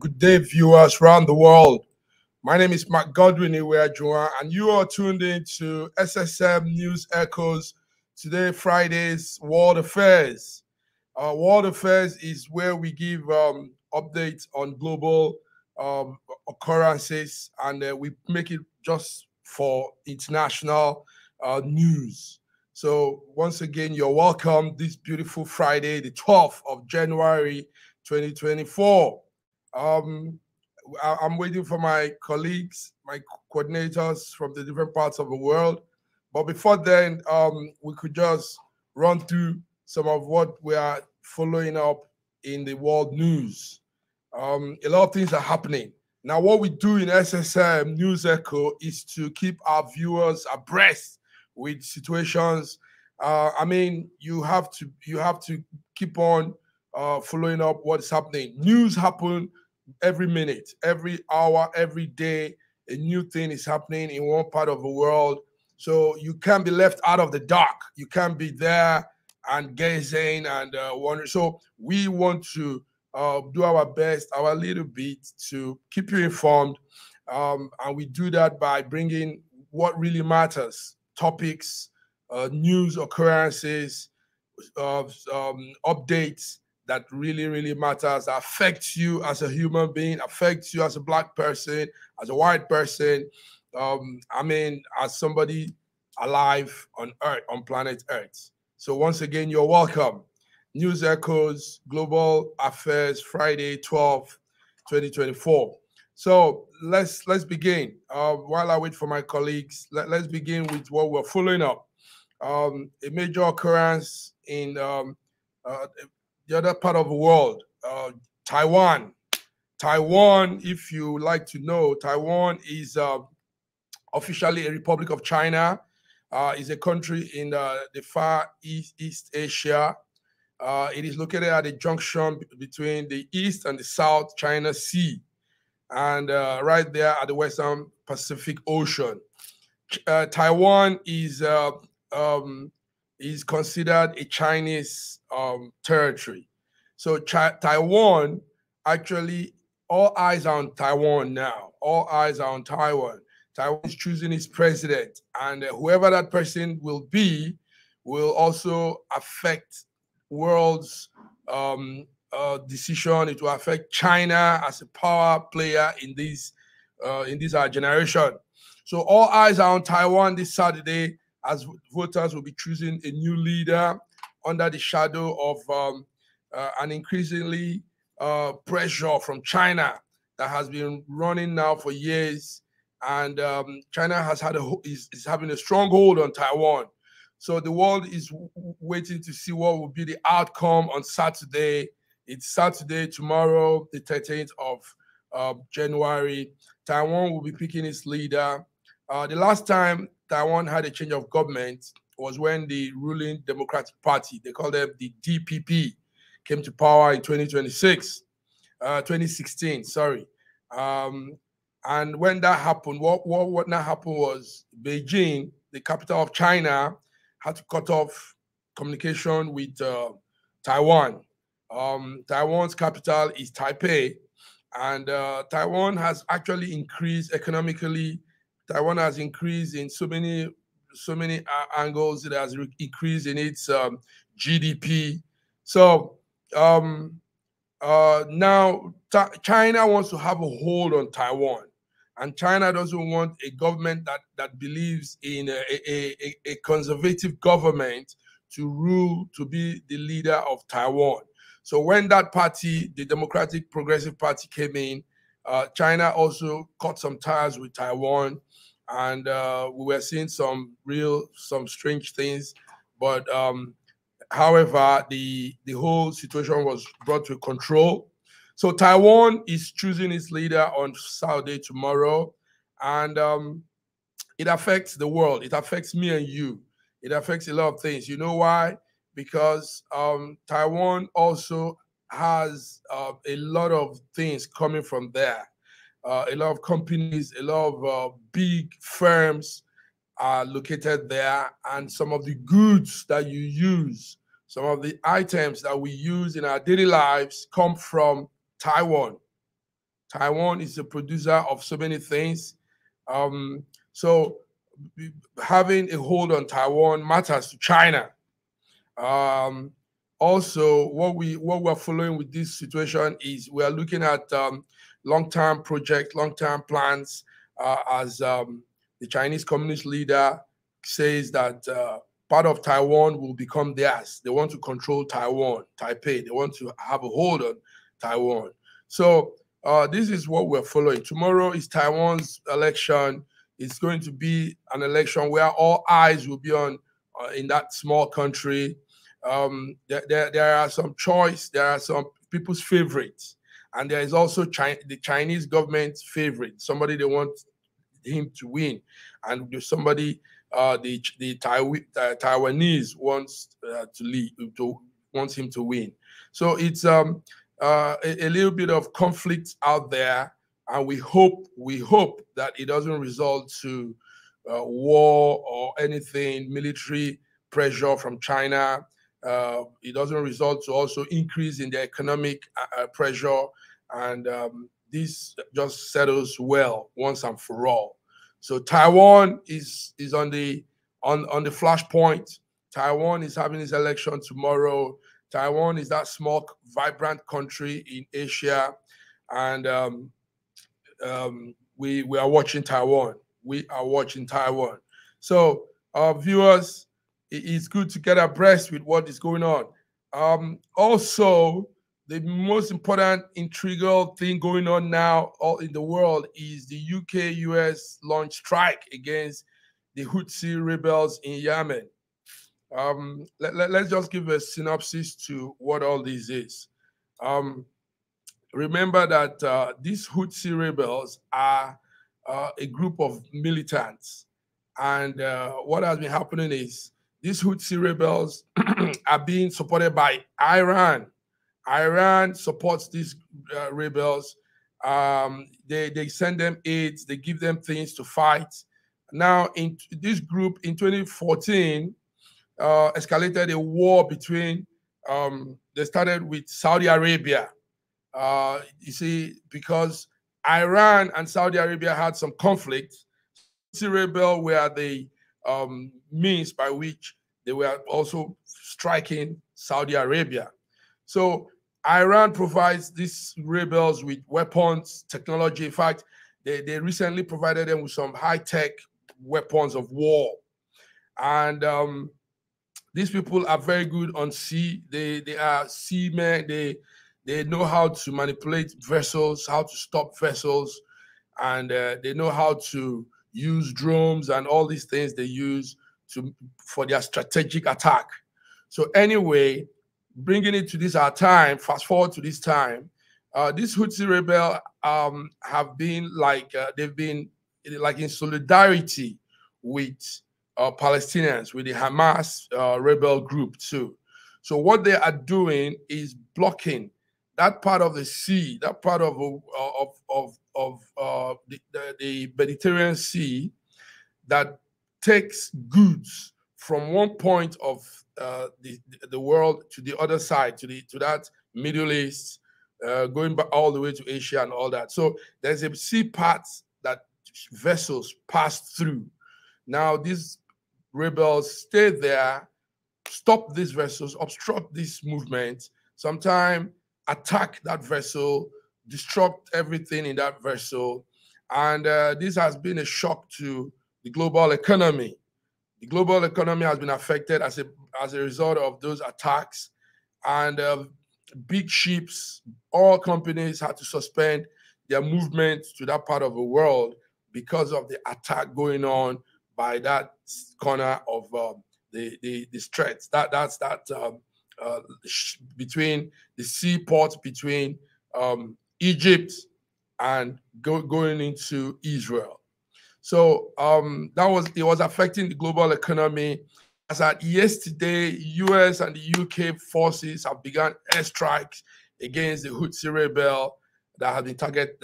Good day, viewers around the world. My name is Mark Godwin Iweajuwa, and you are tuned in to SSM News Echoes. Today, Friday's World Affairs. World Affairs is where we give updates on global occurrences, and we make it just for international news. So once again, you're welcome this beautiful Friday, the 12th of January, 2024. I'm waiting for my colleagues, my coordinators from the different parts of the world. But before then, we could just run through some of what we are following up in the world news. A lot of things are happening. Now, what we do in SSM News Echo is to keep our viewers abreast with situations. I mean, you have to keep on following up what's happening. News happen every minute, every hour, every day. A new thing is happening in one part of the world. So you can't be left out of the dark. You can't be there and gazing and wondering. So we want to do our best, our little bit to keep you informed. And we do that by bringing what really matters, topics, news occurrences, updates that really matters, that affects you as a human being, affects you as a Black person, as a white person, I mean, as somebody alive on Earth, on planet Earth. So once again, you're welcome. News Echoes, Global Affairs, Friday, 12, 2024. So let's begin. While I wait for my colleagues, let's begin with what we're following up. A major occurrence in the other part of the world, Taiwan. Taiwan, if you like to know, Taiwan is officially a Republic of China. Is a country in the far East Asia. It is located at a junction between the East and the South China Sea, and right there at the Western Pacific Ocean. Taiwan is considered a Chinese territory. So Taiwan, actually, all eyes are on Taiwan now. All eyes are on Taiwan. Taiwan is choosing its president, and whoever that person will be will also affect world's decision. It will affect China as a power player in this generation. So all eyes are on Taiwan this Saturday, as voters will be choosing a new leader under the shadow of an increasingly pressure from China that has been running now for years, and China has is having a strong hold on Taiwan. So the world is waiting to see what will be the outcome on Saturday. It's Saturday, tomorrow, the 13th of January. Taiwan will be picking its leader. The last time Taiwan had a change of government was when the ruling Democratic Party, they call them the DPP, came to power in 2016, sorry. And when that happened, what now happened was Beijing, the capital of China, had to cut off communication with Taiwan. Taiwan's capital is Taipei, and Taiwan has actually increased economically. Taiwan has increased in so many angles. It has increased in its GDP. So now China wants to have a hold on Taiwan, and China doesn't want a government that believes in a conservative government to rule, to be the leader of Taiwan. So when that party, the Democratic Progressive Party, came in, China also cut some ties with Taiwan, and we were seeing some strange things. But however, the whole situation was brought to control. So Taiwan is choosing its leader on Saturday, tomorrow, and it affects the world. It affects me and you. It affects a lot of things. You know why? Because Taiwan also has a lot of things coming from there. A lot of companies, a lot of big firms are located there, and some of the goods that you use, some of the items that we use in our daily lives come from Taiwan. Taiwan is a producer of so many things. So having a hold on Taiwan matters to China. Also, what we're following with this situation is we are looking at long-term projects, long-term plans, as the Chinese Communist leader says that part of Taiwan will become theirs. They want to control Taiwan, Taipei. They want to have a hold on Taiwan. So this is what we're following. Tomorrow is Taiwan's election. It's going to be an election where all eyes will be on in that small country. There are some choice. There are some people's favorites, and there is also the Chinese government's favorite. Somebody they want him to win, and there's somebody the Taiwanese wants to lead, wants him to win. So it's a little bit of conflict out there, and we hope that it doesn't result to war or anything, military pressure from China. It doesn't result to also increase in the economic pressure, and this just settles well once and for all. So Taiwan is on the flashpoint. Taiwan is having its election tomorrow. Taiwan is that small, vibrant country in Asia, and we are watching Taiwan. We are watching Taiwan. So, viewers, it's good to get abreast with what is going on. Also, the most important integral thing going on now all in the world is the UK-US launch strike against the Houthi rebels in Yemen. Let's just give a synopsis to what all this is. Remember that these Houthi rebels are a group of militants. And what has been happening is these Houthi rebels are being supported by Iran. Iran supports these rebels. They send them aids. They give them things to fight. Now, in this group in 2014, escalated a war between, they started with Saudi Arabia. You see, because Iran and Saudi Arabia had some conflict, Houthi rebel were the means by which they were also striking Saudi Arabia. So Iran provides these rebels with weapons, technology. In fact, they recently provided them with some high-tech weapons of war. And these people are very good on sea. They are seamen. They know how to manipulate vessels, how to stop vessels, and they know how to use drones and all these things they use for their strategic attack. So anyway, bringing it to this our time, fast forward to this time, these Houthi rebels have been like, they've been like in solidarity with Palestinians, with the Hamas rebel group too. So what they are doing is blocking that part of the sea, that part of the Mediterranean Sea that takes goods from one point of the world to the other side, to that Middle East, going back all the way to Asia and all that. So there's a sea path that vessels pass through. Now these rebels stay there, stop these vessels, obstruct this movement, sometimes attack that vessel, disrupt everything in that vessel. And this has been a shock to the global economy. The global economy has been affected as a result of those attacks. And big ships, all companies had to suspend their movement to that part of the world because of the attack going on by that corner of the straits. That's between the seaport between Egypt and going into Israel. So it was affecting the global economy. As at yesterday, US and the UK forces have begun airstrikes against the Houthi rebel that have been targeted,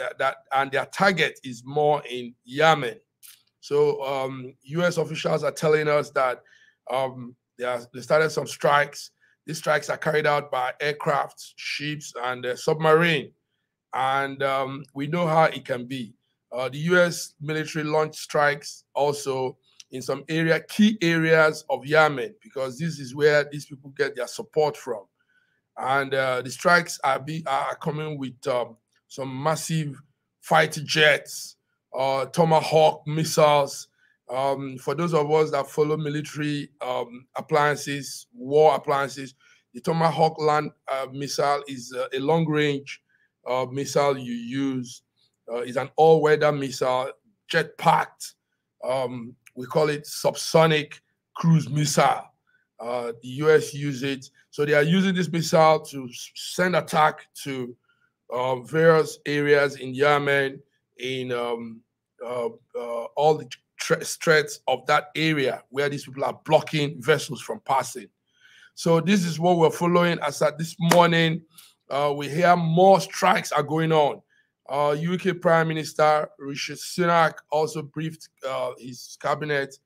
and their target is more in Yemen. So US officials are telling us that they started some strikes. These strikes are carried out by aircraft, ships, and submarine. and we know how it can be. The U.S. military launched strikes also in some key areas of Yemen, because this is where these people get their support from. And the strikes are coming with some massive fighter jets, Tomahawk missiles. For those of us that follow military appliances, war appliances, the Tomahawk land missile is a long-range missile you use. Is an all-weather missile, jet-packed. We call it subsonic cruise missile. The US use it. So they are using this missile to send attack to various areas in Yemen, in all the threats of that area where these people are blocking vessels from passing. So this is what we're following. As at this morning, we hear more strikes are going on. UK Prime Minister Rishi Sunak also briefed his cabinet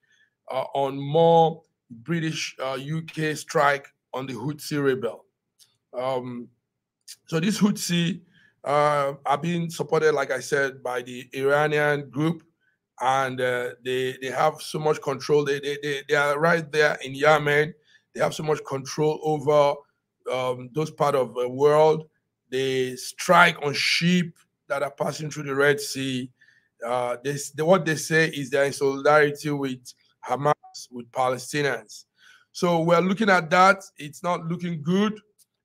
on more British UK strike on the Houthi rebel. So this Houthi are being supported, like I said, by the Iranian group, and they have so much control. They are right there in Yemen. They have so much control over those part of the world. They strike on ship that are passing through the Red Sea. What they say is they're in solidarity with Hamas, with Palestinians. So we're looking at that. It's not looking good,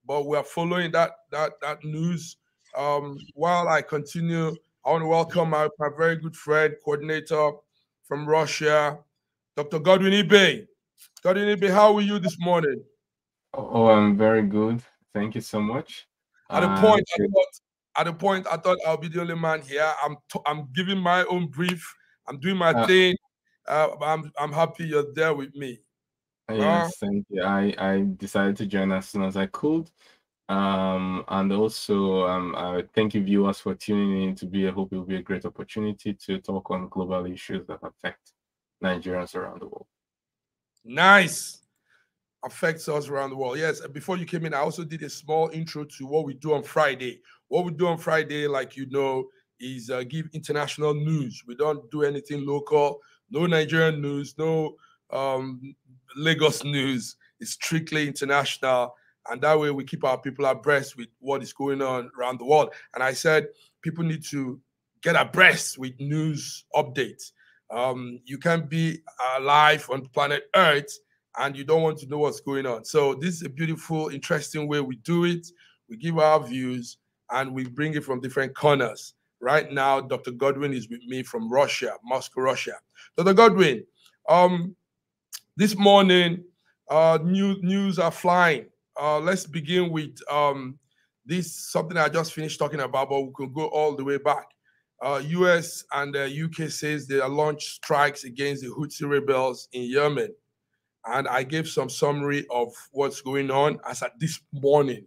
but we're following that news. While I continue, I want to welcome my very good friend, coordinator from Russia, Dr. Godwin Ibe. Godwin Ibe, how are you this morning? Oh, I'm very good. Thank you so much. At a point, I thought I'll be the only man here. I'm giving my own brief. I'm doing my thing. I'm happy you're there with me. Yes, thank you. I decided to join as soon as I could. And also, I thank you viewers for tuning in to be. I hope it will be a great opportunity to talk on global issues that affect Nigerians around the world. Nice. Affects us around the world. Yes, before you came in, I also did a small intro to what we do on Friday. What we do on Friday, like you know, is give international news. We don't do anything local, no Nigerian news, no Lagos news. It's strictly international. And that way we keep our people abreast with what is going on around the world. And I said people need to get abreast with news updates. You can't be alive on planet Earth and you don't want to know what's going on. So this is a beautiful, interesting way we do it. We give our views and we bring it from different corners. Right now, Dr. Godwin is with me from Russia, Moscow, Russia. Dr. Godwin, this morning, news are flying. Let's begin with this, something I just finished talking about, but we can go all the way back. US and the UK says they launched strikes against the Houthi rebels in Yemen. And I gave some summary of what's going on as at this morning.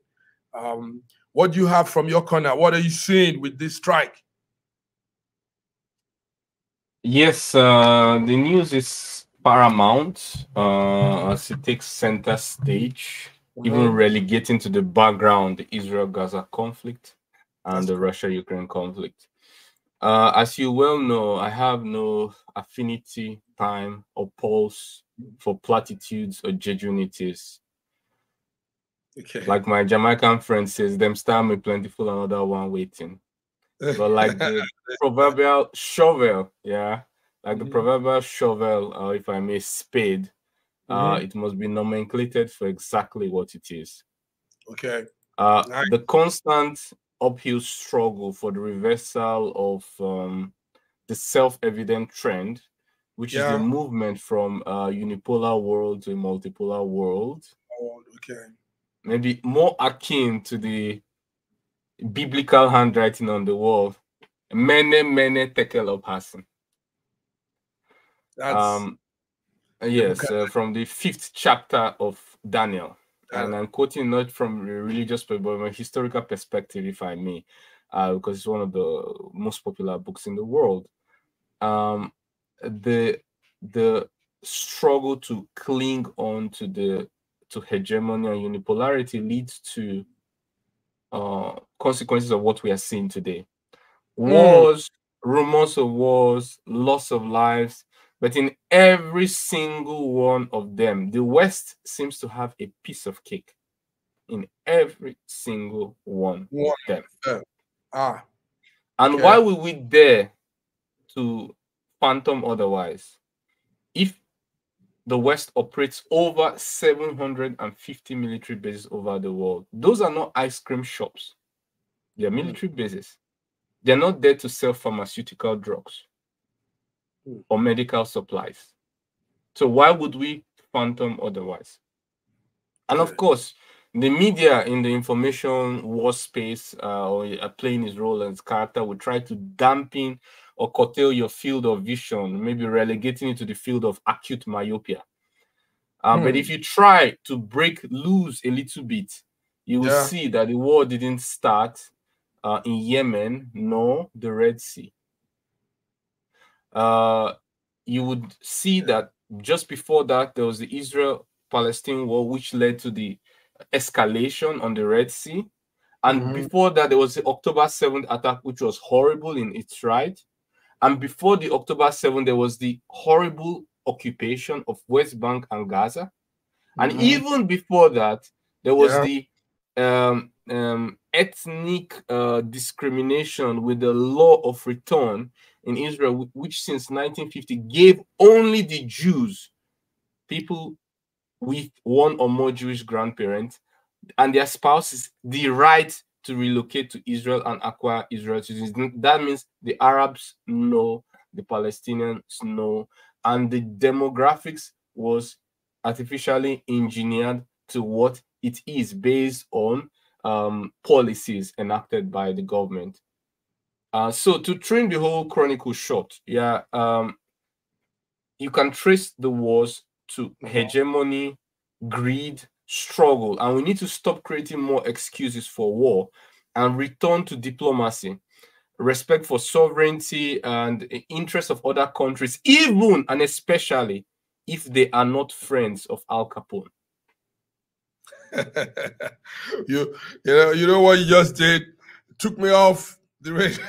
What do you have from your corner? What are you seeing with this strike? Yes, the news is paramount as it takes center stage, even relegating to the background the Israel-Gaza conflict and the Russia-Ukraine conflict. As you well know, I have no affinity, time, or pulse for platitudes or genuinities. Okay. Like my Jamaican friend says, them star me plentiful, another one waiting. But like the proverbial shovel, yeah, like the proverbial shovel, if I may, spade, it must be nomenclated for exactly what it is. Okay. The constant uphill struggle for the reversal of the self-evident trend, which is the movement from a unipolar world to a multipolar world. Okay. Maybe more akin to the biblical handwriting on the wall. Mene tekel uphassen. Yes, from the 5th chapter of Daniel. And I'm quoting not from a religious but from a historical perspective, if I may, because it's one of the most popular books in the world. The struggle to cling on to hegemony and unipolarity leads to consequences of what we are seeing today. Wars, rumors of wars, loss of lives, but in every single one of them, the West seems to have a piece of cake. In every single one of them. And why would we dare to phantom otherwise? If the West operates over 750 military bases over the world, those are not ice cream shops. They're military bases. They're not there to sell pharmaceutical drugs or medical supplies. So why would we phantom otherwise? And of course, the media in the information war space or playing his role and his character will try to dampen or curtail your field of vision, maybe relegating it to the field of acute myopia. But if you try to break loose a little bit, you will see that the war didn't start in Yemen nor the Red Sea. You would see that just before that, there was the Israel-Palestine war, which led to the escalation on the Red Sea. And before that, there was the October 7th attack, which was horrible in its right. And before the October 7th, there was the horrible occupation of West Bank and Gaza. And even before that, there was the ethnic discrimination with the law of return in Israel, which since 1950 gave only the Jews, people with one or more Jewish grandparents, and their spouses, the right to relocate to Israel and acquire Israel citizens. That means the Arabs know, the Palestinians know, and the demographics was artificially engineered to what it is based on policies enacted by the government. So to trim the whole chronicle short, you can trace the wars to hegemony, greed, struggle, and we need to stop creating more excuses for war and return to diplomacy, respect for sovereignty and interests of other countries, even and especially if they are not friends of Al Capone. you know what you just did? Took me off the radio.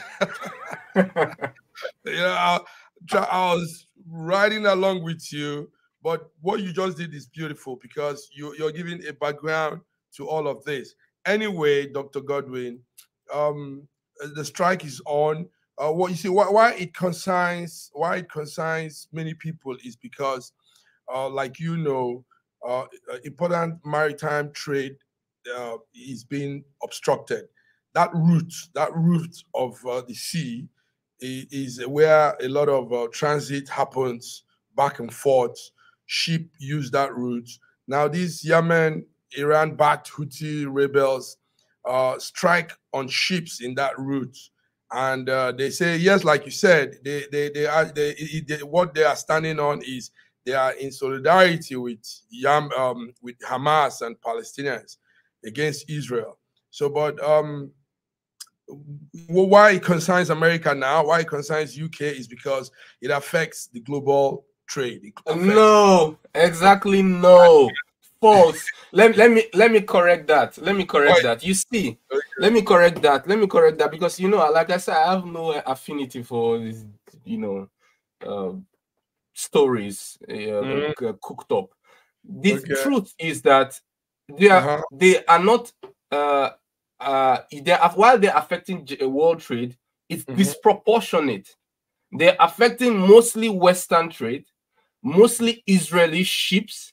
I was riding along with you, but what you just did is beautiful because you're giving a background to all of this. Anyway, Dr. Godwin, the strike is on. What you see, why it concerns many people is because, like important maritime trade is being obstructed. That route of the sea is where a lot of transit happens back and forth. Ship use that route. Now these Yemen, Iran-backed Houthi rebels strike on ships in that route, and they say yes, like you said, what they are standing on is they are in solidarity with Hamas and Palestinians against Israel. So, but why it concerns America now, why it concerns UK is because it affects the global trade. No, exactly no. False. Let me correct that. Let me correct that. You see, let me correct that. Let me correct that because like I said, I have no affinity for this, stories cooked up. The truth is that they are not while they're affecting world trade, it's disproportionate. They're affecting mostly Western trade, mostly Israeli ships,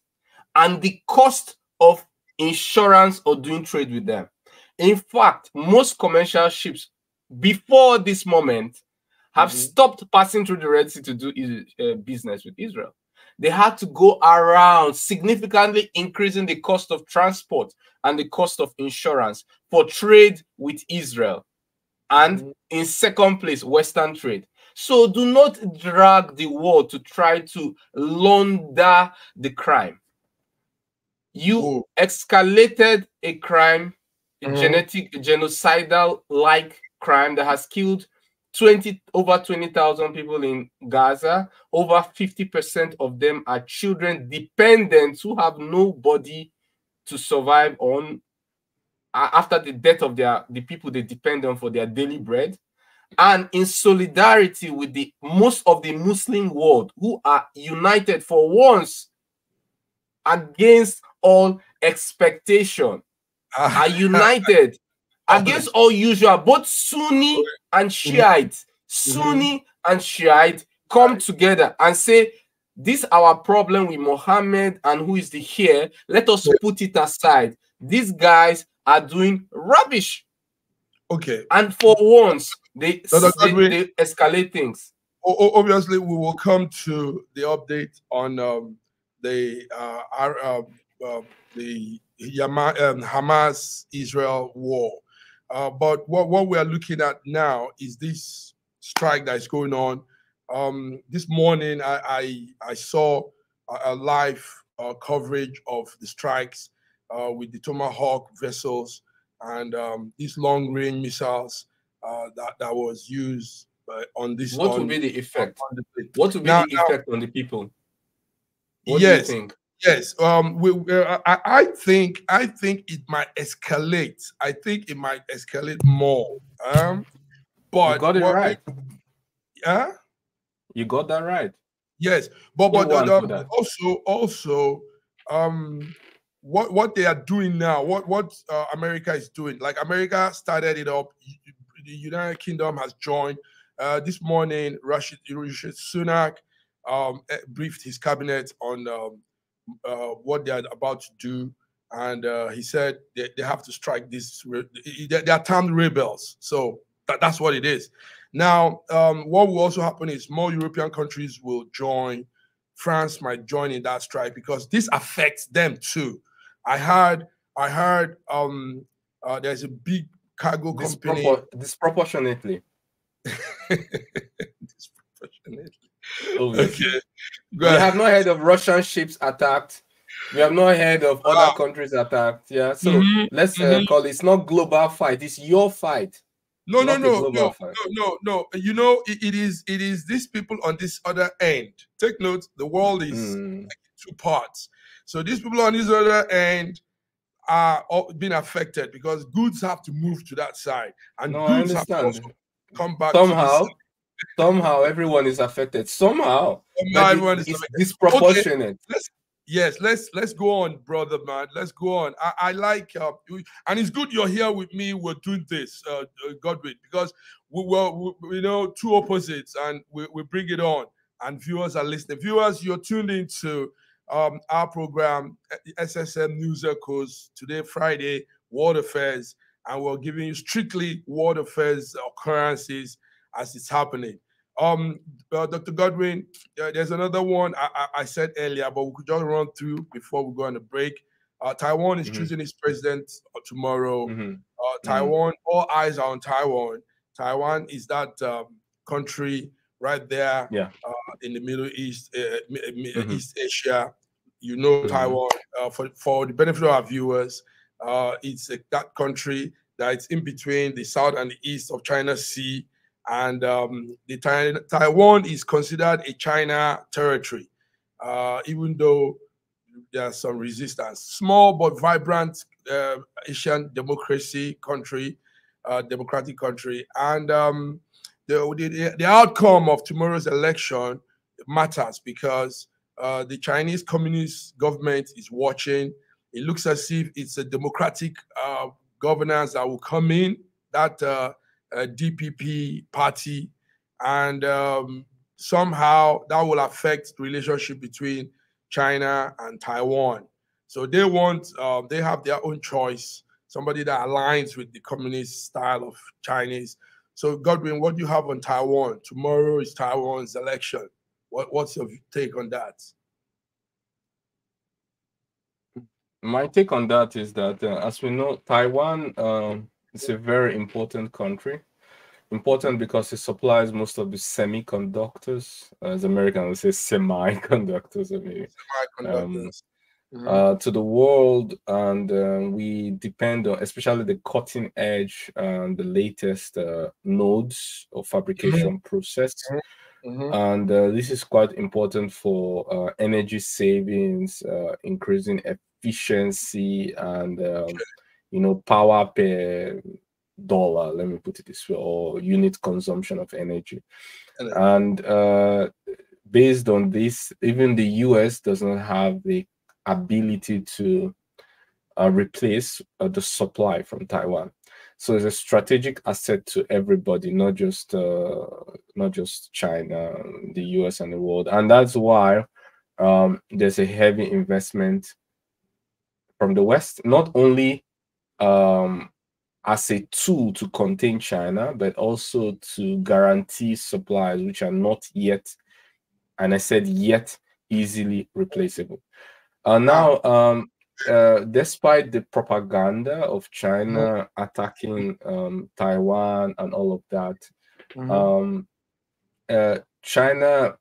and the cost of insurance or doing trade with them. In fact, most commercial ships before this moment have stopped passing through the Red Sea to do business with Israel. They had to go around, significantly increasing the cost of transport and the cost of insurance for trade with Israel. And in second place, Western trade. So do not drag the war to try to launder the crime. You escalated a crime, a genocidal-like crime that has killed over 20,000 people in Gaza. Over 50% of them are children, dependents who have nobody to survive on. after the death of the people they depend on for their daily bread, and in solidarity with the most of the Muslim world who are united for once against all expectation, are united against all usual, both Sunni and Shiite. Sunni and Shiite come together and say, this our problem with Muhammad and who is the here. Let us put it aside. These guys are doing rubbish. Okay. And for once, they escalate things. Obviously, we will come to the update on the Hamas-Israel war. But what we are looking at now is this strike that is going on. This morning, I saw a live coverage of the strikes with the Tomahawk vessels and these long-range missiles that was used on this. What will be the effect? What will be the effect on the people? What do you think? Yes, I think it might escalate. I think it might escalate more. But you got it right. Yeah, you got that right. Yes, but also what they are doing now, what America is doing. Like America started it up. The United Kingdom has joined. This morning, Rishi Sunak briefed his cabinet on what they are about to do, and he said they have to strike this. They are termed rebels, so that's what it is. Now, what will also happen is more European countries will join. France might join in that strike because this affects them too. I heard there's a big cargo company. Disproportionately. Disproportionately. Okay. We have not heard of Russian ships attacked. We have not heard of other countries attacked. Yeah. So let's call it. It's not global fight. It's your fight. No. You know, it is these people on this other end. Take note, the world is like two parts. So these people on this other end are being affected because goods have to move to that side, and goods have to also come back. Somehow everyone is affected. Somehow everyone is disproportionate. Okay. Let's go on, brother man. Let's go on. I like and it's good you're here with me. We're doing this, Godwin, because we know two opposites, and we bring it on, and viewers are listening. Viewers, you're tuned into our program, SSM News Echoes, today, Friday, World Affairs, and we're giving you strictly World Affairs occurrences as it's happening. Dr. Godwin, there's another one I said earlier, but we could just run through before we go on a break. Taiwan is choosing its president tomorrow. Taiwan, all eyes are on Taiwan. Taiwan is that country right there in the Middle East, East Asia. You know Taiwan. For the benefit of our viewers, it's that country that's in between the south and the east of China Sea. And Taiwan is considered a China territory, even though there's some resistance. Small but vibrant Asian democratic country, and the outcome of tomorrow's election matters because the Chinese Communist government is watching. It looks as if it's a democratic governance that will come in. That DPP party, and somehow that will affect the relationship between China and Taiwan. So they have their own choice, somebody that aligns with the communist style of Chinese. So Godwin, what do you have on Taiwan? Tomorrow is Taiwan's election. What's your take on that? My take on that is that, as we know, Taiwan it's a very important country. Important because it supplies most of the semiconductors, as Americans would say, semiconductors. To the world, and we depend on, especially the cutting edge and the latest nodes of fabrication process. And this is quite important for energy savings, increasing efficiency, and power per dollar, let me put it this way, or unit consumption of energy. And based on this, even the US does not have the ability to replace the supply from Taiwan. So it's a strategic asset to everybody, not just China, the US, and the world. And that's why there's a heavy investment from the West, not only as a tool to contain China, but also to guarantee supplies which are not yet, and I said yet, easily replaceable. Now, despite the propaganda of China attacking Taiwan and all of that, China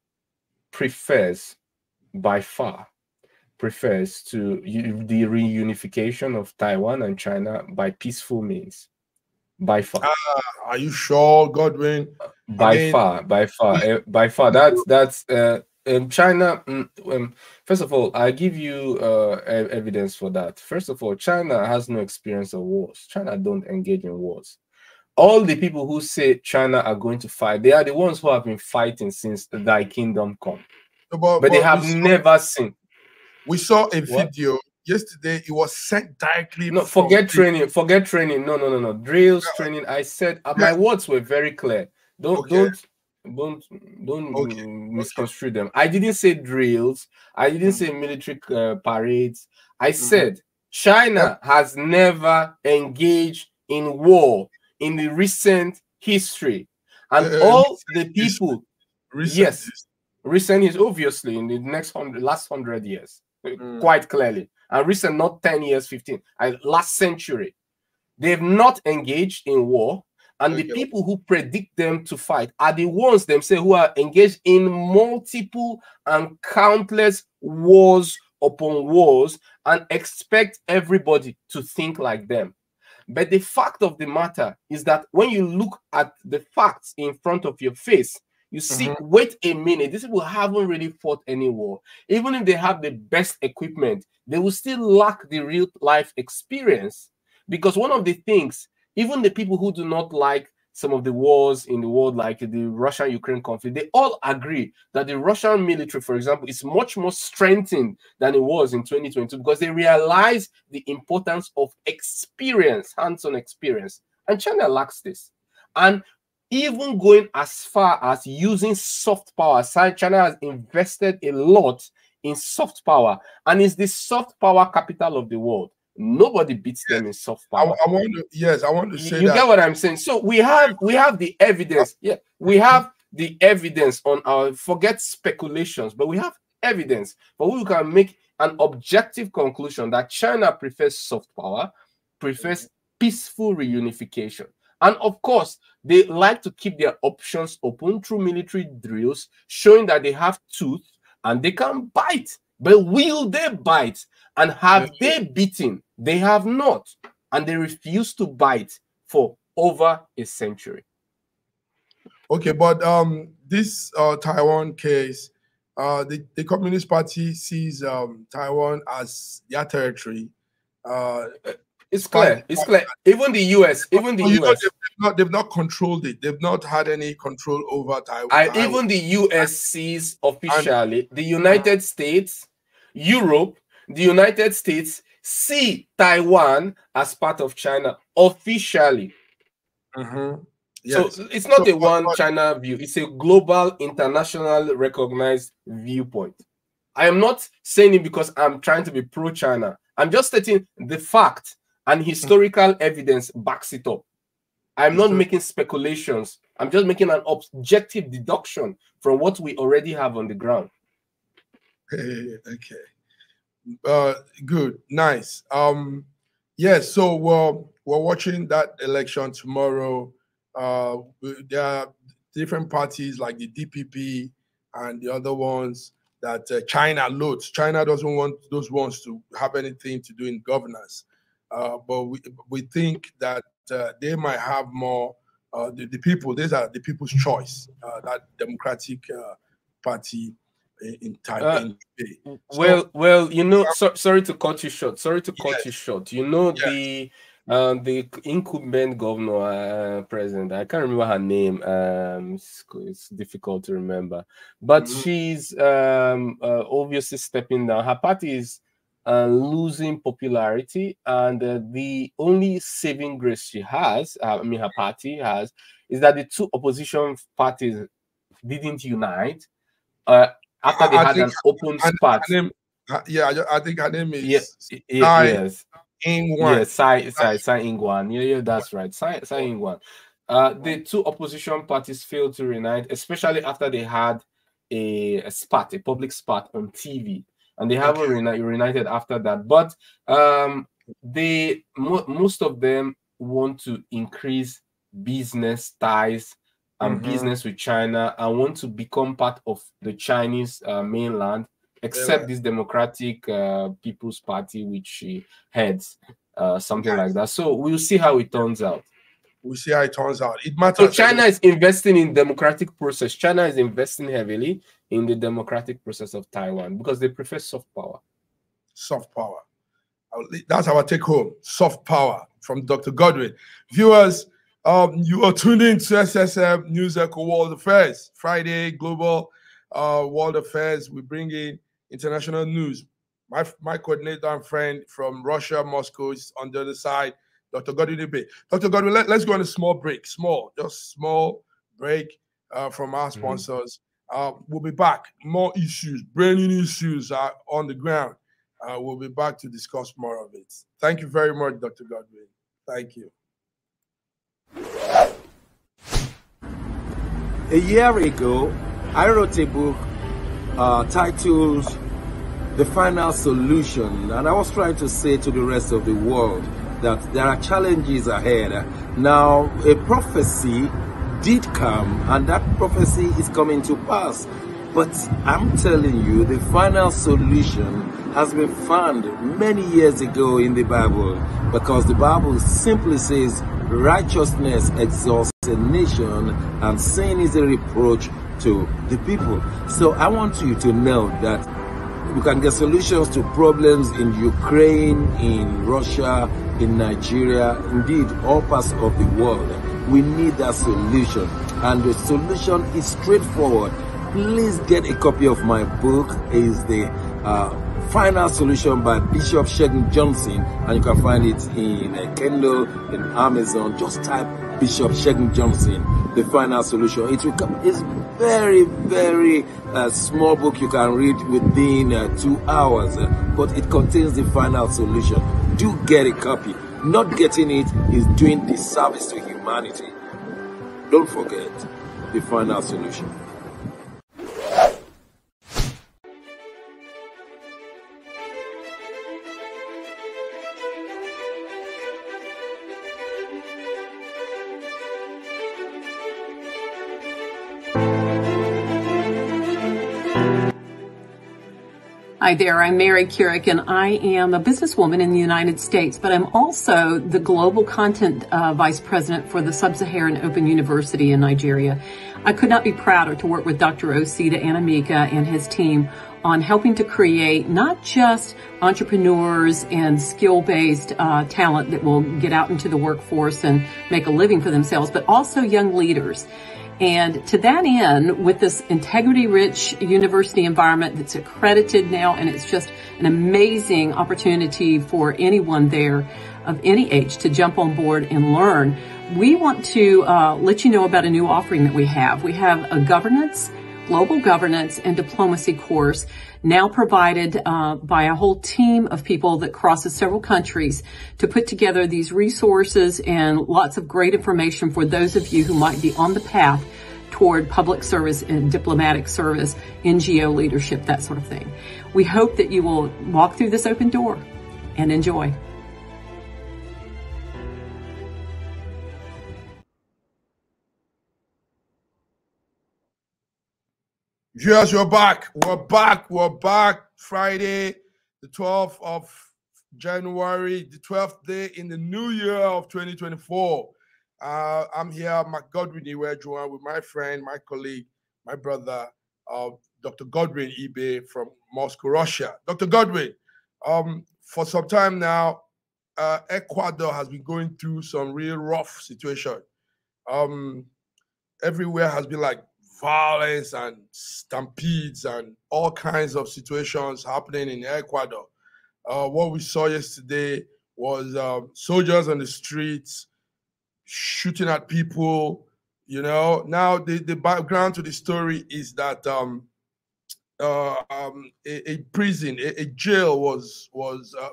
prefers to the reunification of Taiwan and China by peaceful means. By far. Are you sure, Godwin? By far. That's China. First of all, I give you evidence for that. First of all, China has no experience of wars. China don't engage in wars. All the people who say China are going to fight, they are the ones who have been fighting since thy kingdom come. But they have never seen. We saw a video yesterday. It was sent directly. No, forget training. No. Drills, training. I said my words were very clear. Don't misconstrue them. I didn't say drills. I didn't say military parades. I said China has never engaged in war in the recent history, and all the people. Recent is obviously in the last 100 years, quite clearly, and recent, not 10 years, 15, last century. They've not engaged in war. And the people who predict them to fight are the ones themselves who are engaged in multiple and countless wars upon wars and expect everybody to think like them. But the fact of the matter is that when you look at the facts in front of your face, you see, wait a minute, these people haven't really fought any war. Even if they have the best equipment, they will still lack the real life experience. Because one of the things, even the people who do not like some of the wars in the world, like the Russia-Ukraine conflict, they all agree that the Russian military, for example, is much more strengthened than it was in 2022 because they realize the importance of experience, hands-on experience. And China lacks this. And even going as far as using soft power, China has invested a lot in soft power and is the soft power capital of the world. Nobody beats them in soft power. I want to say you get what I'm saying. So we have the evidence. Yeah, we have the evidence on our, forget speculations, but we have evidence. But we can make an objective conclusion that China prefers soft power, prefers peaceful reunification. And of course, they like to keep their options open through military drills, showing that they have tooth and they can bite. But will they bite? And have they beaten? They have not. And they refuse to bite for over a century. Okay, but this Taiwan case, the Communist Party sees Taiwan as their territory. It's clear. It's clear. Even the US, they've not controlled it. They've not had any control over Taiwan. Even the US sees officially the United States, Europe, the United States see Taiwan as part of China officially. Yes. So it's not a one China view. It's a global, international recognized viewpoint. I am not saying it because I'm trying to be pro-China. I'm just stating the fact, and historical evidence backs it up. I'm not making speculations. I'm just making an objective deduction from what we already have on the ground. Okay. Good, nice. Yes, so we're watching that election tomorrow. There are different parties like the DPP and the other ones that China loads. China doesn't want those ones to have anything to do in governance. But we think that they might have more. The people, these are the people's choice. That Democratic Party in Taiwan. Well, sorry to cut you short. You know, The incumbent governor, president, I can't remember her name. It's difficult to remember, but she's obviously stepping down. Her party is losing popularity, and the only saving grace she has, I mean, her party has, is that the two opposition parties didn't unite after they had an open spat. I think her name is yes. Ingwan. Tsai Ing-wen. Yeah, that's right. Tsai Ing-wen. The two opposition parties failed to reunite, especially after they had a public spat on TV, and they haven't reunited after that. But most of them want to increase business ties and business with China and want to become part of the Chinese mainland, except this Democratic People's Party, which she heads, something like that. So we'll see how it turns out. We'll see how it turns out. It matters. So China is investing in democratic process. China is investing heavily in the democratic process of Taiwan because they prefer soft power. Soft power. That's our take home. Soft power from Dr. Godwin. Viewers, you are tuned in to SSM News Echo World Affairs. Friday, Global World Affairs. We bring in international news. My coordinator and friend from Russia, Moscow, is on the other side, Dr. Godwin Ibe. Dr. Godwin, let's go on a small break. Just small break from our sponsors. We'll be back. More issues, brand new issues are on the ground. We'll be back to discuss more of it. Thank you very much, Dr. Godwin. Thank you. A year ago, I wrote a book titled The Final Solution, and I was trying to say to the rest of the world that there are challenges ahead. Now, a prophecy did come, and that prophecy is coming to pass. But I'm telling you, the final solution has been found many years ago in the Bible, because the Bible simply says righteousness exalts a nation and sin is a reproach to the people. So I want you to know that you can get solutions to problems in Ukraine, in Russia, in Nigeria, indeed all parts of the world. We need that solution, and the solution is straightforward. Please get a copy of my book. It is the Final Solution by Bishop Shegun Johnson, and you can find it in Kindle, in Amazon. Just type Bishop Shegun Johnson, The Final Solution. It's very, very small book you can read within 2 hours, but it contains the final solution. Do get a copy. Not getting it is doing disservice to humanity. Don't forget The Final Solution. Hi there, I'm Mary Keurig, and I am a businesswoman in the United States, but I'm also the Global Content Vice President for the Sub-Saharan Open University in Nigeria. I could not be prouder to work with Dr. Osita Anamika and his team on helping to create not just entrepreneurs and skill-based talent that will get out into the workforce and make a living for themselves, but also young leaders. And to that end, with this integrity-rich university environment that's accredited now, and it's just an amazing opportunity for anyone there of any age to jump on board and learn, we want to let you know about a new offering that we have. We have a global governance and diplomacy course now provided by a whole team of people that crosses several countries to put together these resources and lots of great information for those of you who might be on the path toward public service and diplomatic service, NGO leadership, that sort of thing. We hope that you will walk through this open door and enjoy. Viewers, we're back. We're back. Friday, the 12th of January, the 12th day in the new year of 2024. I'm here, Godwin Iwejuwan, with my friend, my colleague, my brother, Dr. Godwin Ibe from Moscow, Russia. Dr. Godwin, for some time now, Ecuador has been going through some real rough situation. Everywhere has been like violence and stampedes and all kinds of situations happening in Ecuador. What we saw yesterday was soldiers on the streets shooting at people. You know, now the background to the story is that a prison, a jail was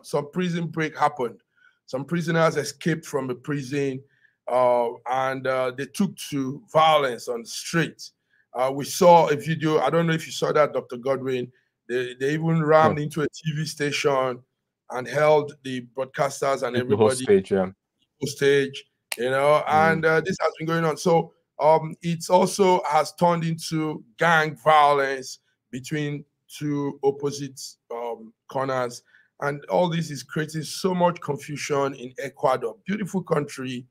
some prison break happened. Some prisoners escaped from the prison, and they took to violence on the streets. We saw a video. I don't know if you saw that, Dr. Godwin. They even rammed into a TV station and held the broadcasters and everybody hostage. You know, and this has been going on. So it also has turned into gang violence between two opposite corners. And all this is creating so much confusion in Ecuador. Beautiful country,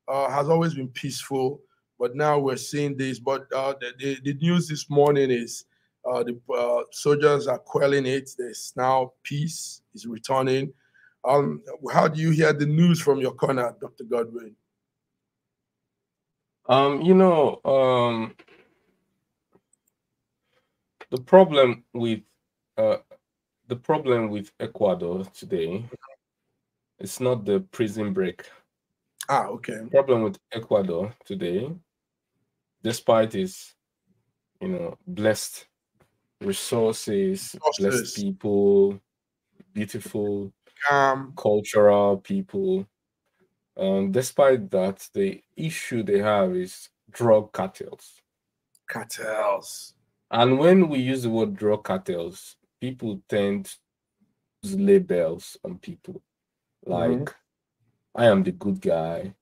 has always been peaceful, but now we're seeing this. But the news this morning is the soldiers are quelling it. There's now peace is returning. How do you hear the news from your corner, Dr. Godwin? The problem with Ecuador today, it's not the prison break. Okay. The problem with Ecuador today, despite its blessed resources, blessed people, beautiful cultural people, despite that, the issue they have is drug cartels. And when we use the word drug cartels, people tend to use labels on people. Like, I am the good guy,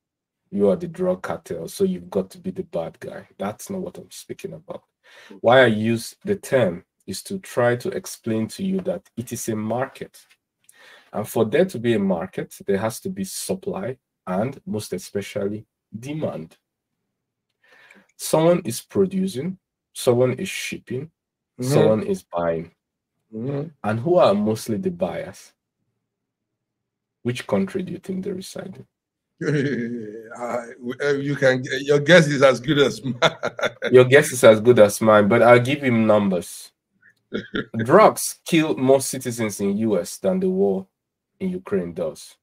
you are the drug cartel, so you've got to be the bad guy. That's not what I'm speaking about. Why I use the term is to try to explain to you that it is a market. And for there to be a market, there has to be supply and most especially demand. Someone is producing, someone is shipping, someone is buying. And who are mostly the buyers? Which country do you think they reside in? Your guess is as good as mine. Your guess is as good as mine, but I'll give him numbers. Drugs kill more citizens in US than the war in Ukraine does.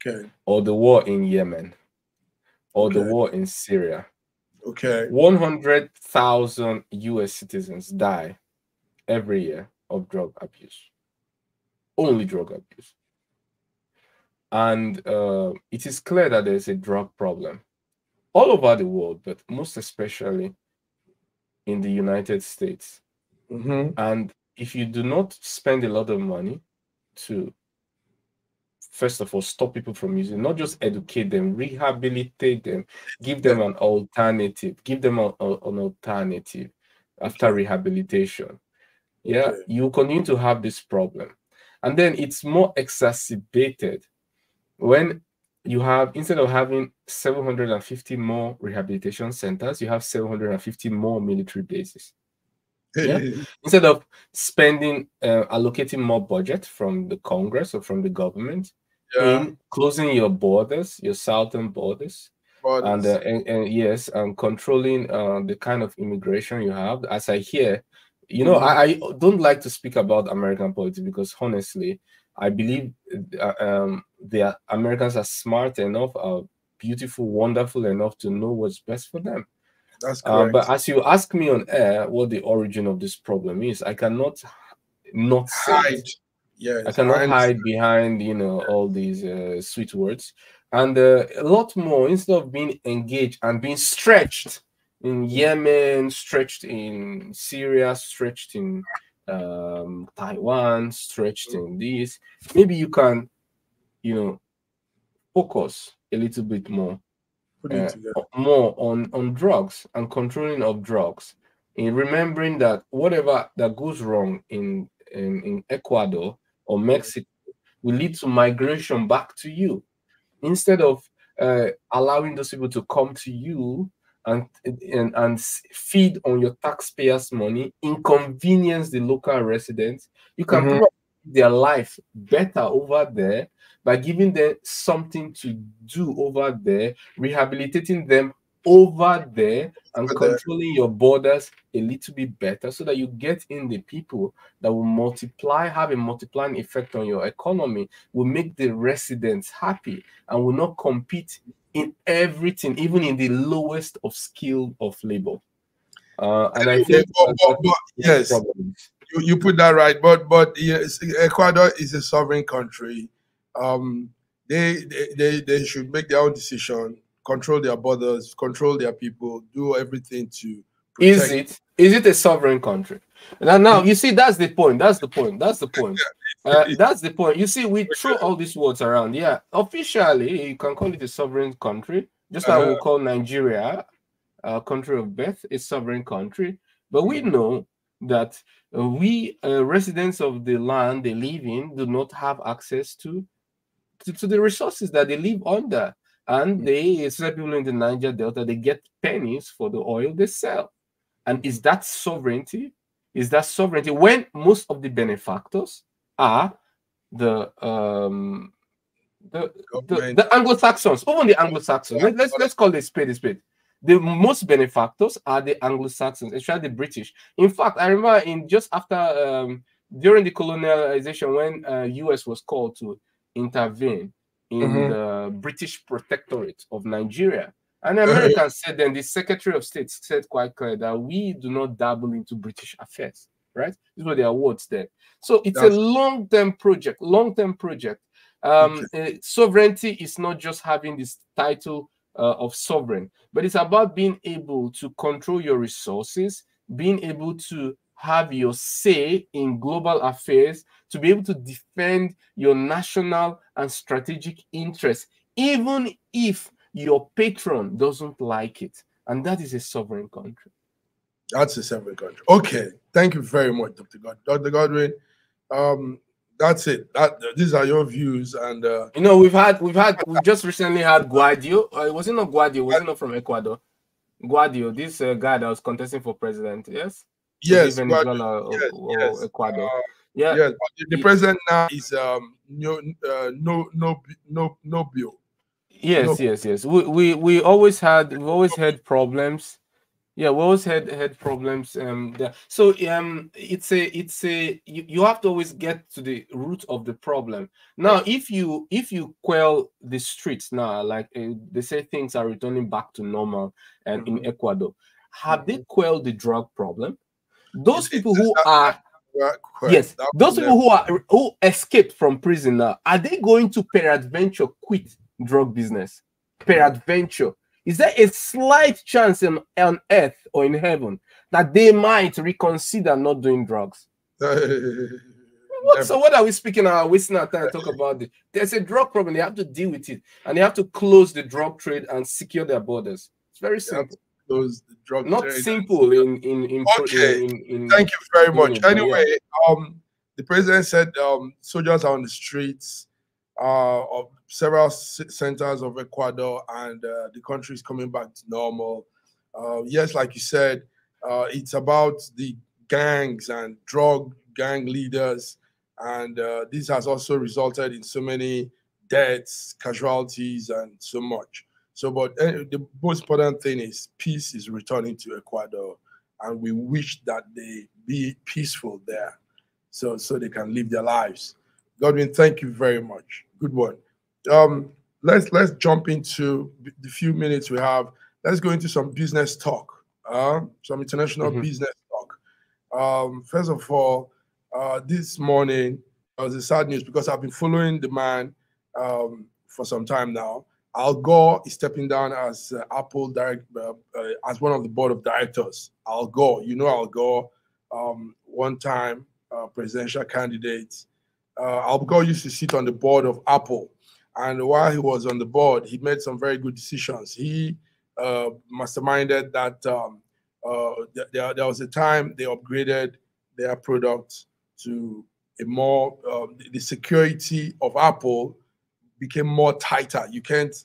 Okay. Or the war in Yemen. Or the war in Syria. Okay. 100,000 US citizens die every year of drug abuse. Only drug abuse. And it is clear that there's a drug problem all over the world, but most especially in the United States. And if you do not spend a lot of money to, first of all, stop people from using, not just educate them, rehabilitate them, give them an alternative, after rehabilitation, you continue to have this problem. And then it's more exacerbated when you have, instead of having 750 more rehabilitation centers, you have 750 more military bases. Instead of spending, allocating more budget from the Congress or from the government in closing your borders, your southern borders. And controlling the kind of immigration you have. As I hear, I don't like to speak about American politics because honestly, I believe the Americans are smart enough, are beautiful, wonderful enough to know what's best for them. That's correct. But as you ask me on air what the origin of this problem is, I cannot not hide. I cannot hide behind all these sweet words. And a lot more, instead of being engaged and being stretched in Yemen, stretched in Syria, stretched in Taiwan, stretched in this, maybe you can focus a little bit more on drugs and controlling of drugs, in remembering that whatever that goes wrong in Ecuador or Mexico will lead to migration back to you, instead of allowing those people to come to you and feed on your taxpayers' money, inconvenience the local residents. You can their life better over there by giving them something to do over there, rehabilitating them over there, and controlling your borders a little bit better so that you get in the people that will multiply, have a multiplying effect on your economy, will make the residents happy, and will not compete in everything, even in the lowest of skill of labor. And I think yes, you put that right. But yes, Ecuador is a sovereign country. They should make their own decision, control their borders, control their people, do everything to protect. Is it a sovereign country? Now you see, that's the point. That's the point. That's the point. That's the point. You see, we throw all these words around. Yeah, officially, you can call it a sovereign country, just like we'll call Nigeria a country of birth, a sovereign country. But we know that we residents of the land they live in do not have access to the resources that they live under. And they, especially people in the Niger Delta, they get pennies for the oil they sell. And is that sovereignty? Is that sovereignty when most of the benefactors are the Anglo-Saxons, even the Anglo-Saxons? Let's call it a spade a spade. The most benefactors are the Anglo-Saxons, especially the British. In fact, I remember just after during the colonialization, when US was called to intervene in the British protectorate of Nigeria. And the Americans said, then the Secretary of State said quite clear that we do not dabble into British affairs, right? These were their words there. So it's a long-term project, Sovereignty is not just having this title of sovereign, but it's about being able to control your resources, being able to have your say in global affairs, to be able to defend your national and strategic interests, even if your patron doesn't like it. And that is a sovereign country. That's a sovereign country. Okay. Thank you very much, Dr. Godwin. Dr. Godwin, that's it. These are your views. And you know, we've just recently had Guadio. Was it not Guadio? Was it not from Ecuador? Guadio, this guy that was contesting for president. Yes. Yes. Venezuela or Ecuador. Yeah. Yes. The president now is Nobio. Yes. We always had problems. Yeah, we always had problems there. So it's a you have to always get to the root of the problem. Now, if you quell the streets now, like they say things are returning back to normal and in Ecuador, have they quelled the drug problem? Those people who are those people who escaped from prison now, are they going to peradventure quit drug business? Peradventure. Is there a slight chance on earth or in heaven that they might reconsider not doing drugs? So what are we speaking about? Wasting our time to talk about it. There's a drug problem. They have to deal with it. And they have to close the drug trade and secure their borders. It's very simple. Close the drug Not trade. Simple in Thank you very much. Anyway, the president said soldiers are on the streets of several centers of Ecuador, and the country is coming back to normal. Yes, like you said, it's about the gangs and drug gang leaders, and this has also resulted in so many deaths, casualties, and so much. So, but the most important thing is peace is returning to Ecuador, and we wish that they be peaceful there, so they can live their lives. Godwin, thank you very much. Good one. Let's jump into the few minutes we have. Let's go into some business talk, some international business talk. First of all, this morning there was a sad news because I've been following the man for some time now. Al Gore is stepping down as Apple as one of the board of directors. Al Gore, you know Al Gore, one-time presidential candidate. Al Gore used to sit on the board of Apple, and while he was on the board, he made some very good decisions. He masterminded that there was a time they upgraded their product to a more the security of Apple became more tighter. You can't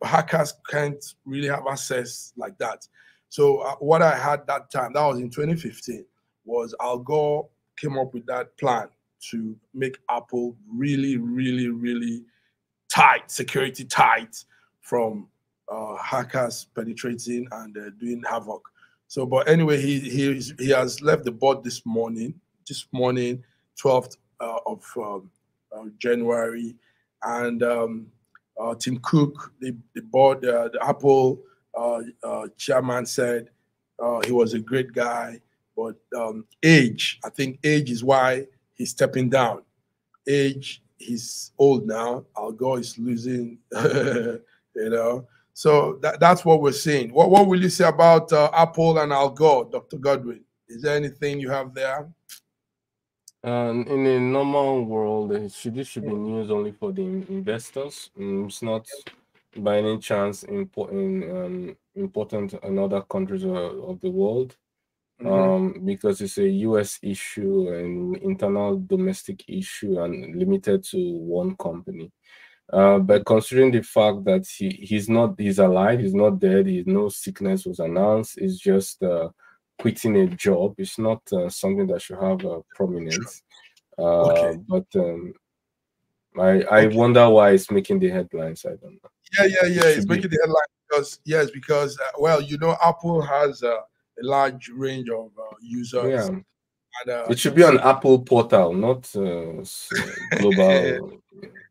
hackers can't really have access like that. So what I had that time, that was in 2015, was Al Gore came up with that plan to make Apple really, really, really tight, security tight from hackers penetrating and doing havoc. So, but anyway, he has left the board this morning, 12th of January, and Tim Cook, the board, the Apple chairman, said he was a great guy, but age, I think age is why he's stepping down. Age, he's old now. Al Gore is losing, you know. So that's what we're seeing. What will you say about Apple and Al Gore, Dr. Godwin? Is there anything you have there? In a normal world, this should be news only for the investors. It's not by any chance important in other countries of the world, because it's a U.S. issue and internal domestic issue and limited to one company. But considering the fact that he's alive, he's not dead, no sickness was announced, it's just quitting a job. It's not something that should have prominence. Okay. But I wonder why it's making the headlines. I don't know. Yeah. It's making the headlines because well, you know, Apple has a large range of users. Yeah. And, it should be an Apple portal, not global.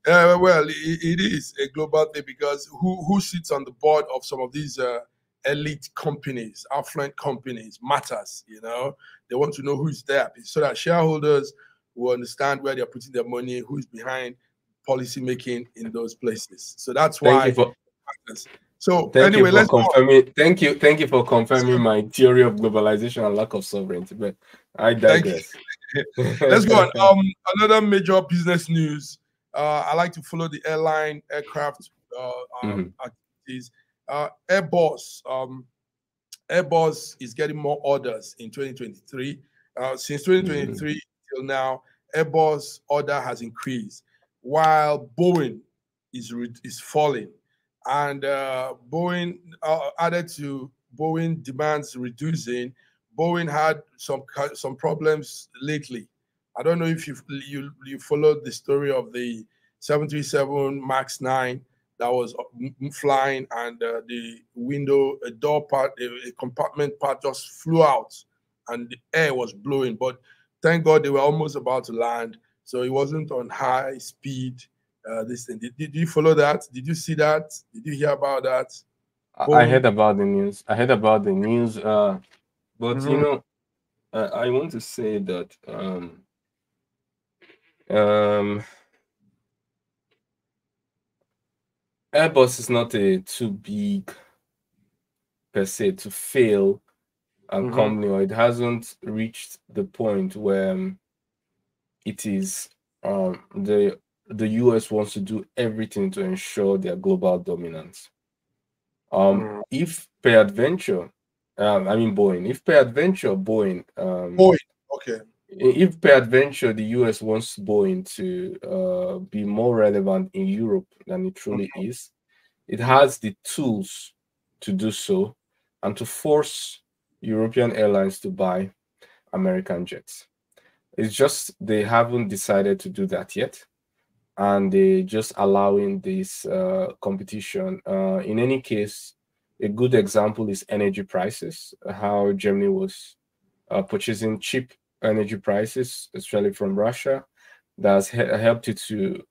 Well, it is a global thing because who sits on the board of some of these elite companies, affluent companies, matters. You know, they want to know who's there so that shareholders will understand where they're putting their money, who's behind policy making in those places. So that's why. Thank you for confirming my theory of globalization and lack of sovereignty. But I digress. Let's go on. Another major business news. I like to follow the aircraft activities. Airbus is getting more orders in 2023. Since 2023 till now, Airbus order has increased, while Boeing is falling. And Boeing added to Boeing demands reducing. Boeing had some problems lately. I don't know if you followed the story of the 737 MAX 9 that was flying, and the window, a door part, a compartment part just flew out, and the air was blowing. But thank God they were almost about to land, so it wasn't on high speed. This thing. Did you follow that? Did you see that? Did you hear about that? I heard about the news. But you know, I want to say that Airbus is not too big per se to fail a company, or it hasn't reached the point where it is the US wants to do everything to ensure their global dominance. If peradventure, Boeing, if peradventure the US wants Boeing to be more relevant in Europe than it truly is, it has the tools to do so and to force European airlines to buy American jets. It's just they haven't decided to do that yet, and they're just allowing this competition. In any case, a good example is energy prices, how Germany was purchasing cheap energy prices, especially from Russia. That's helped it to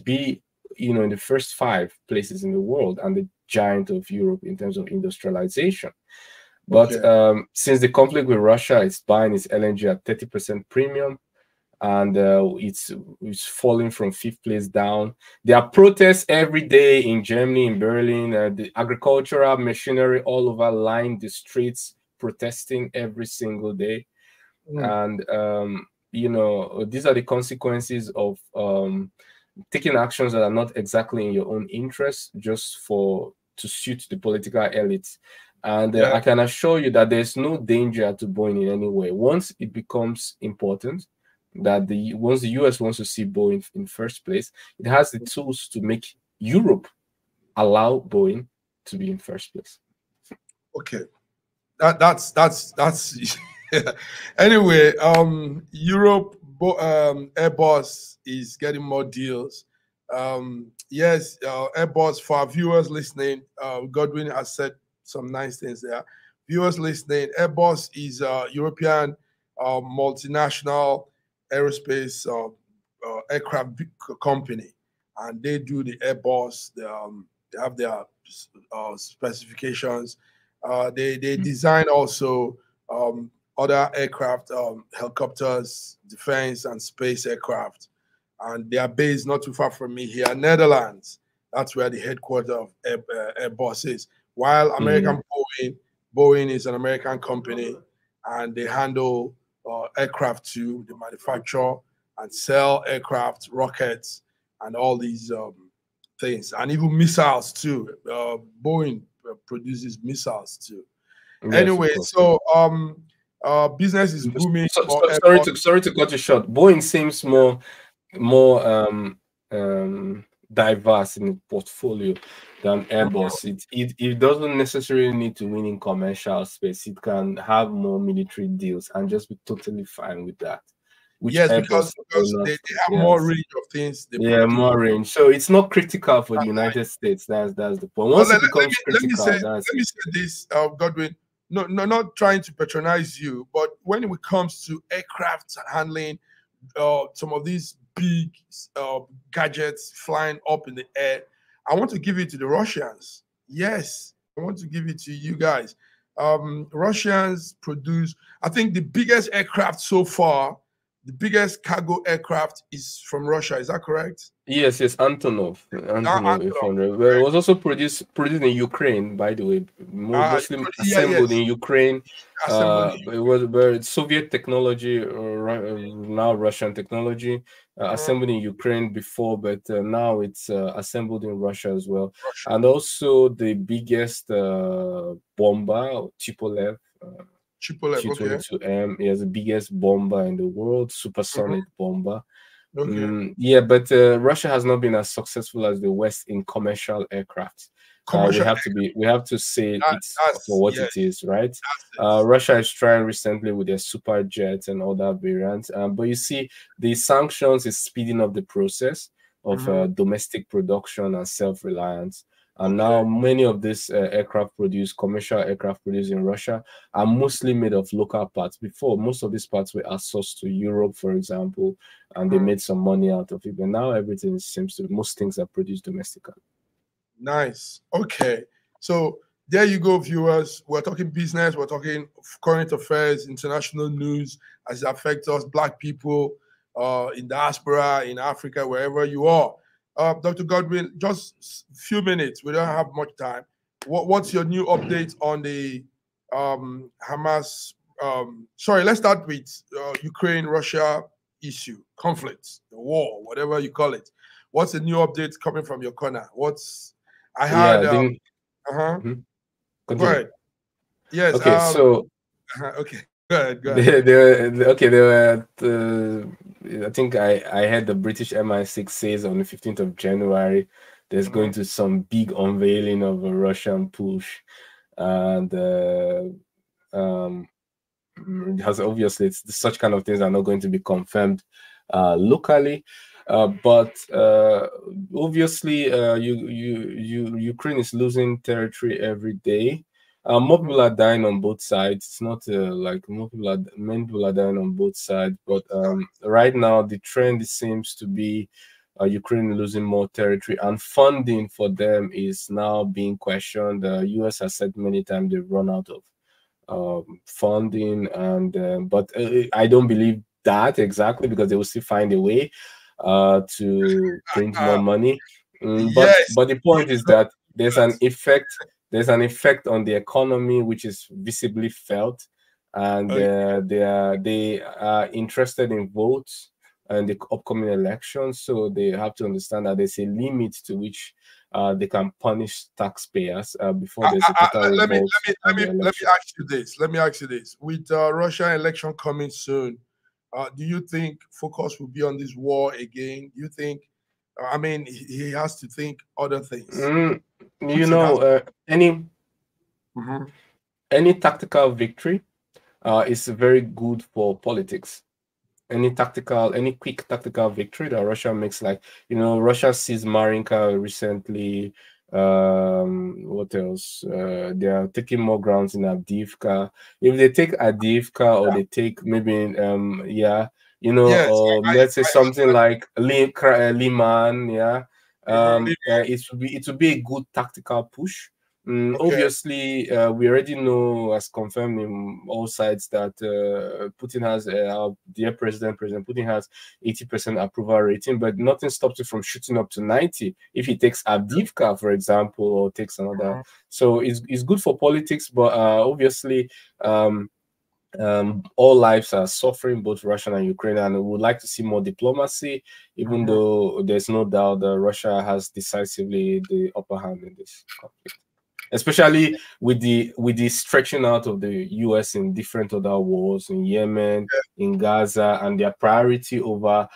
be, in the first 5 places in the world and the giant of Europe in terms of industrialization. But since the conflict with Russia, it's buying its LNG at 30% premium, and it's falling from 5th place down. There are protests every day in Germany, in Berlin. The agricultural machinery all over line the streets, protesting every single day. And these are the consequences of taking actions that are not exactly in your own interest, just to suit the political elites. And I can assure you that there's no danger to Boeing in any way. Once it becomes important, that once the US wants to see Boeing in first place, it has the tools to make Europe allow Boeing to be in first place. Okay, that's anyway. Europe Airbus is getting more deals. Yes, Airbus, for our viewers listening, Godwin has said some nice things there. Viewers listening, Airbus is a European multinational aerospace aircraft company, and they do the Airbus. They have their specifications. They design also other aircraft, helicopters, defense, and space aircraft. And they are based not too far from me here, Netherlands. That's where the headquarters of Airbus is. While American Boeing is an American company, and they handle aircraft too. They manufacture and sell aircraft, rockets, and all these things, and even missiles too. Boeing produces missiles too. Yes, anyway, so business is booming. Sorry to cut you short. Boeing seems more diverse in the portfolio than Airbus. It doesn't necessarily need to win in commercial space. It can have more military deals and just be totally fine with that. Yes, because they have more range of things. More range. So it's not critical for the United States. That's the point. Once it becomes critical, let me say this, Godwin. No, not trying to patronize you, but when it comes to aircraft handling, some of these big gadgets flying up in the air, I want to give it to the Russians. Yes, I want to give it to you guys. Russians produce, I think, the biggest aircraft so far. The biggest cargo aircraft is from Russia. Is that correct? Yes, Antonov. Antonov. Well, it was also produced in Ukraine, by the way, mostly assembled in Ukraine. It was Soviet technology, now Russian technology, assembled in Ukraine before, but now it's assembled in Russia as well. And also the biggest bomber, Tupolev. T-22M is the biggest bomber in the world, supersonic bomber. Okay. But Russia has not been as successful as the West in commercial aircraft. We have to say it's for what it is, right? Russia is trying recently with their super jets and other variants, but you see, the sanctions is speeding up the process of domestic production and self-reliance. And now many of these commercial aircraft produced in Russia are mostly made of local parts. Before, most of these parts were outsourced to Europe, for example, and they made some money out of it. But now everything most things are produced domestically. Nice. Okay. So there you go, viewers. We're talking business. We're talking current affairs, international news as it affects us, Black people in diaspora, in Africa, wherever you are. Dr. Godwin, just a few minutes. We don't have much time. What's your new update on the Hamas? Sorry, let's start with Ukraine-Russia issue, conflict, the war, whatever you call it. What's the new update coming from your corner? I had. Go ahead. Yes. Okay. Okay. Go ahead. I think I heard the British MI6 says on the 15th of January there's going to some big unveiling of a Russian push, and obviously it's such kind of things are not going to be confirmed locally, but obviously Ukraine is losing territory every day. More people are dying on both sides. It's not like many people are dying on both sides, but right now the trend seems to be Ukraine losing more territory, and funding for them is now being questioned. The US has said many times they've run out of funding, and but I don't believe that exactly, because they will still find a way to print more money. But the point is that there's an effect. There's an effect on the economy which is visibly felt, and they are interested in votes and the upcoming elections. So they have to understand that there's a limit to which they can punish taxpayers before there's a total revolt. Let me ask you this. With Russia election coming soon, do you think focus will be on this war again? Do you think? I mean, he has to think other things. Any tactical victory is very good for politics. any quick tactical victory that Russia makes, like, Russia seized Marinka recently. What else? They are taking more grounds in Avdiivka. If they take Avdiivka, or they take maybe Yes, let's say something like Liman, it would be a good tactical push. okay. Obviously, we already know, as confirmed in all sides, that Putin has our dear President Putin has 80% approval rating, but nothing stops it from shooting up to 90 if he takes Avdiivka, for example, or takes another. So it's good for politics, but obviously, all lives are suffering, both Russia and Ukraine, and we would like to see more diplomacy, even though there's no doubt that Russia has decisively the upper hand in this conflict, especially with the stretching out of the US in different other wars, in Yemen, in Gaza, and their priority over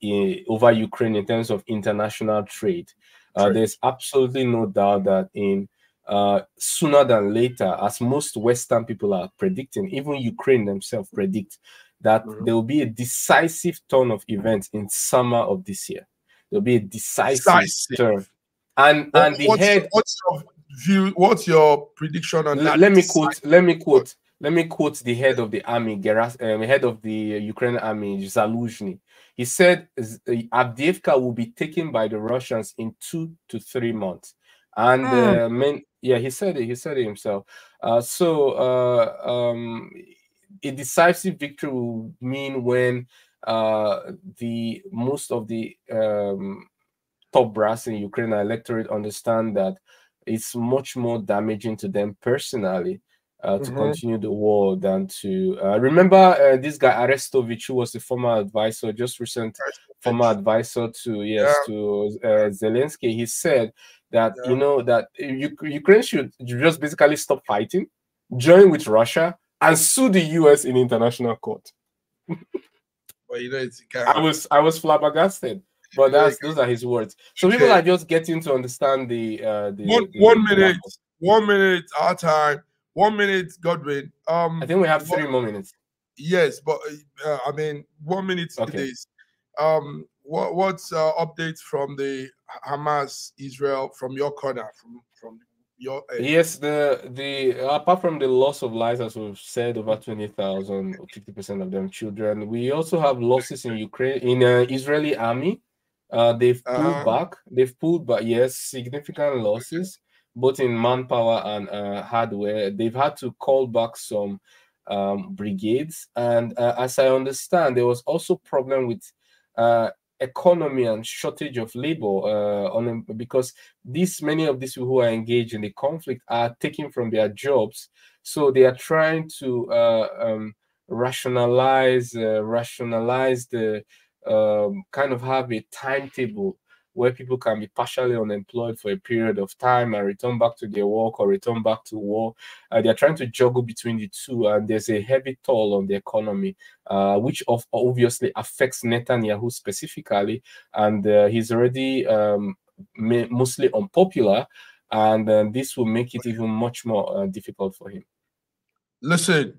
Ukraine in terms of international trade. There's absolutely no doubt that in sooner than later, as most Western people are predicting, even Ukraine themselves predict that there will be a decisive turn of events in summer of this year. There'll be a decisive turn. And the head. What's your view? What's your prediction on that? Let me quote the head of the army, head of the Ukrainian army, Zaluzhny. He said Avdiivka will be taken by the Russians in 2 to 3 months. And he said it. He said it himself. A decisive victory will mean when the most of the top brass in Ukraine electorate understand that it's much more damaging to them personally to continue the war than to remember this guy Arestovich, who was the former advisor, former advisor to Zelensky. He said that that Ukraine should just basically stop fighting, join with Russia, and sue the US in international court. Well, I was flabbergasted. But those are his words. So people are just getting to understand the 1 minute, 1 minute our time. 1 minute, Godwin. I think we have 3 more minutes. Yes, but 1 minute it is. What's updates from the Hamas Israel from your corner, from your end? Yes, the apart from the loss of lives, as we've said, over 20,000, 50% of them children. We also have losses in Ukraine, in Israeli army. They've pulled back. Yes, significant losses, both in manpower and hardware. They've had to call back some brigades, and as I understand, there was also problem with economy and shortage of labor because many of these people who are engaged in the conflict are taken from their jobs, so they are trying to rationalize the kind of have a timetable where people can be partially unemployed for a period of time and return back to their work or return back to war. They're trying to juggle between the two, and there's a heavy toll on the economy, which obviously affects Netanyahu specifically, and he's already mostly unpopular, and this will make it even much more difficult for him. Listen,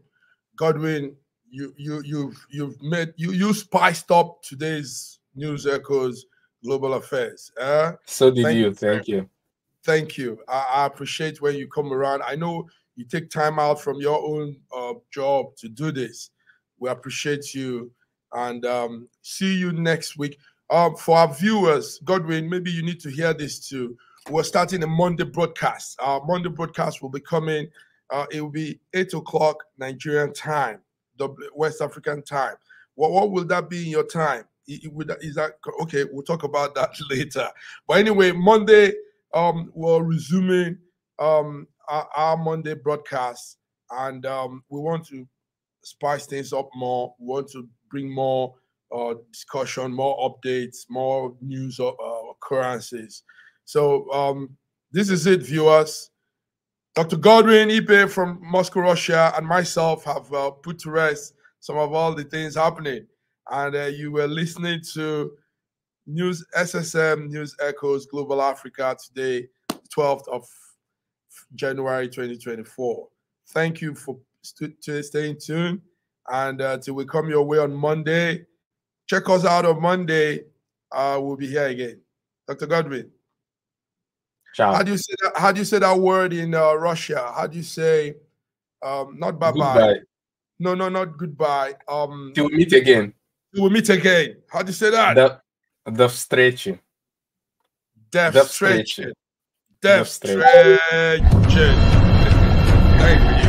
Godwin, you spiced up today's News Echoes Global Affairs. So did you. Thank you. Thank you. I appreciate when you come around. I know you take time out from your own job to do this. We appreciate you, and see you next week. For our viewers, Godwin, maybe you need to hear this too. We're starting a Monday broadcast. Our Monday broadcast will be coming. It will be 8 o'clock Nigerian time, West African time. What will that be in your time? Is that okay? We'll talk about that later. But anyway, Monday, we're resuming our Monday broadcast, and we want to spice things up more. We want to bring more discussion, more updates, more news occurrences. So this is it, viewers. Dr. Godwin Ipe from Moscow, Russia, and myself have put to rest some of all the things happening. And you were listening to News SSM, News Echoes Global Africa today, 12th of January 2024. Thank you for staying tuned, And till we come your way on Monday, check us out on Monday. We'll be here again. Dr. Godwin. Ciao. How do you say that? How do you say that word in Russia? How do you say not bye-bye? Goodbye. No, not goodbye. Till we meet again. Till we meet again. How do you say that? До встречи. До встречи. До встречи. Thank you.